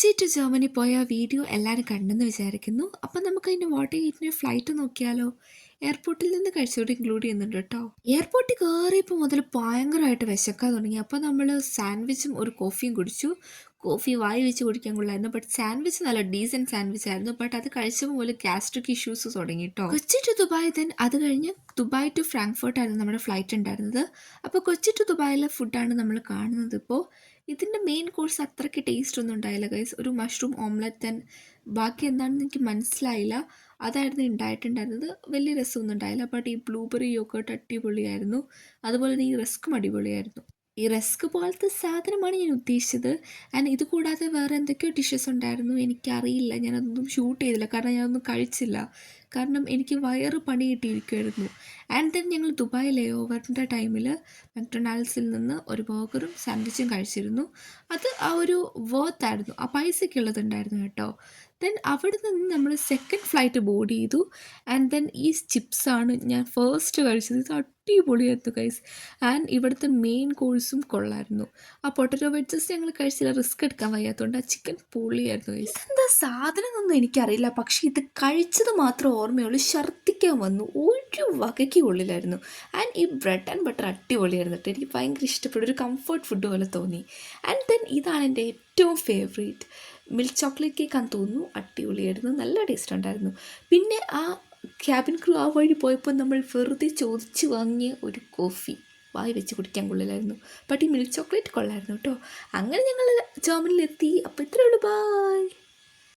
Kochi to Germany പോയ video എല്ലാവരും കണ്ടെന്ന് വിചാരിക്കുന്നു. അപ്പം നമുക്ക് അതിൻ്റെ വാട്ടർ ഗേറ്റിൻ്റെ ഫ്ലൈറ്റ് നോക്കിയാലോ? എയർപോർട്ടിൽ നിന്ന് കഴിച്ചുകൂടി ഇൻക്ലൂഡ് ചെയ്യുന്നുണ്ട് കേട്ടോ. എയർപോർട്ടിൽ കയറിയപ്പോൾ മുതൽ ഭയങ്കരമായിട്ട് വിശക്കാൻ തുടങ്ങി. അപ്പോൾ നമ്മൾ സാൻഡ്വിച്ചും ഒരു കോഫിയും കുടിച്ചു. കോഫി വായി വെച്ച് കുടിക്കാൻ കൊള്ളായിരുന്നു. ബട്ട് സാൻഡ്വിച്ച് നല്ല ഡീസൻറ്റ് സാൻഡ്വിച്ച് ആയിരുന്നു. ബട്ട് അത് കഴിച്ചപ്പോൾ മുതൽ ഗ്യാസ്ട്രിക് ഇഷ്യൂസ് തുടങ്ങി കേട്ടോ. കൊച്ചി ടു ദുബായ് അത് കഴിഞ്ഞ് ദുബായ് ടു ഫ്രാങ്ക്ഫർട്ട് ആയിരുന്നു നമ്മുടെ ഫ്ലൈറ്റ് ഉണ്ടായിരുന്നത്. അപ്പോൾ കൊച്ചി ടു ദുബായിലെ ഫുഡാണ് നമ്മൾ കാണുന്നത്. ഇപ്പോൾ ഇതിൻ്റെ മെയിൻ കോഴ്സ് അത്രയ്ക്ക് ടേസ്റ്റ് ഒന്നും ഉണ്ടായില്ല ഗൈസ്. ഒരു മഷ്റൂം ഓംലെറ്റ് ആൻഡ് ബാക്കി എന്താണെന്ന് എനിക്ക് മനസ്സിലായില്ല. അതായിരുന്നു ഉണ്ടായിട്ടുണ്ടായിരുന്നത്. വലിയ രസമൊന്നും ഉണ്ടായില്ല. ബട്ട് ഈ ബ്ലൂബെറി യോഗേർട്ട് അടിപൊളിയായിരുന്നു. അതുപോലെ തന്നെ ഈ റസ്ക്കും അടിപൊളിയായിരുന്നു. ഈ റസ്ക് പോലത്തെ സാധനമാണ് ഞാൻ ഉദ്ദേശിച്ചത്. ആൻഡ് ഇത് കൂടാതെ വേറെ എന്തൊക്കെയോ ഡിഷസ് ഉണ്ടായിരുന്നു. എനിക്കറിയില്ല, ഞാനതൊന്നും ഷൂട്ട് ചെയ്തില്ല കാരണം ഞാനൊന്നും കഴിച്ചില്ല. കാരണം എനിക്ക് വയറ് പണി കിട്ടിയിരിക്കുമായിരുന്നു. ആൻഡ് ദെൻ ഞങ്ങൾ ദുബായ് ലേ ഓവറിൻ്റെ ടൈമിൽ മക്ഡൊണാൾഡ്സിൽ നിന്ന് ഒരു ബർഗറും സാൻഡ്വിച്ചും കഴിച്ചിരുന്നു. അത് ആ ഒരു വർത്തായിരുന്നു, ആ പൈസയ്ക്കുള്ളതുണ്ടായിരുന്നു കേട്ടോ. ദെൻ അവിടെ നിന്ന് നമ്മൾ സെക്കൻഡ് ഫ്ലൈറ്റ് ബോർഡ് ചെയ്തു. ആൻഡ് ദെൻ ഈ ചിപ്സാണ് ഞാൻ ഫസ്റ്റ് കഴിച്ചത്. ഇത് അടിപൊളിയായിരുന്നു ഗൈസ്. ആൻഡ് ഇവിടുത്തെ മെയിൻ കോഴ്സും കൊള്ളായിരുന്നു. ആ പൊട്ടറ്റോ വെഡ്ജസ് ഞങ്ങൾ കഴിച്ചില്ല, റിസ്ക് എടുക്കാൻ വയ്യാത്തതുകൊണ്ട്. ആ ചിക്കൻ പൊളിയായിരുന്നു ഗൈസ്. എന്താ സാധനം എന്നൊന്നും എനിക്കറിയില്ല, പക്ഷേ ഇത് കഴിച്ചത് മാത്രം ഓർമ്മയുള്ളൂ. ഛർദ്ദിക്കാൻ വന്നു, ഒരു വകയ്ക്ക് കൊള്ളിലായിരുന്നു. ആൻഡ് ഈ ബ്രെഡ് ആൻഡ് ബട്ടർ അടിപൊളിയായിരുന്നു കേട്ടോ. എനിക്ക് ഭയങ്കര ഇഷ്ടപ്പെട്ടു, ഒരു കംഫർട്ട് ഫുഡ് പോലെ തോന്നി. ആൻഡ് ദെൻ ഇതാണ് എൻ്റെ ഏറ്റവും ഫേവറേറ്റ് മിൽക്ക് ചോക്ലേറ്റ് കേക്കാന്ന് തോന്നുന്നു. അടിപൊളിയായിരുന്നു, നല്ല ടേസ്റ്റ് ഉണ്ടായിരുന്നു. പിന്നെ ആ ക്യാബിൻ ക്രൂ ആ വഴി പോയപ്പോൾ നമ്മൾ വെറുതെ ചോദിച്ച് വാങ്ങിയ ഒരു കോഫി വായി വെച്ച് കുടിക്കാൻ കൊള്ളില്ലായിരുന്നു. ബട്ട് ഈ മിൽക്ക് ചോക്ലേറ്റ് കൊള്ളായിരുന്നു കേട്ടോ. അങ്ങനെ ഞങ്ങൾ ജർമ്മനിലെത്തി. അപ്പോൾ ഇത്രയേ ഉള്ളൂ, ബായ്.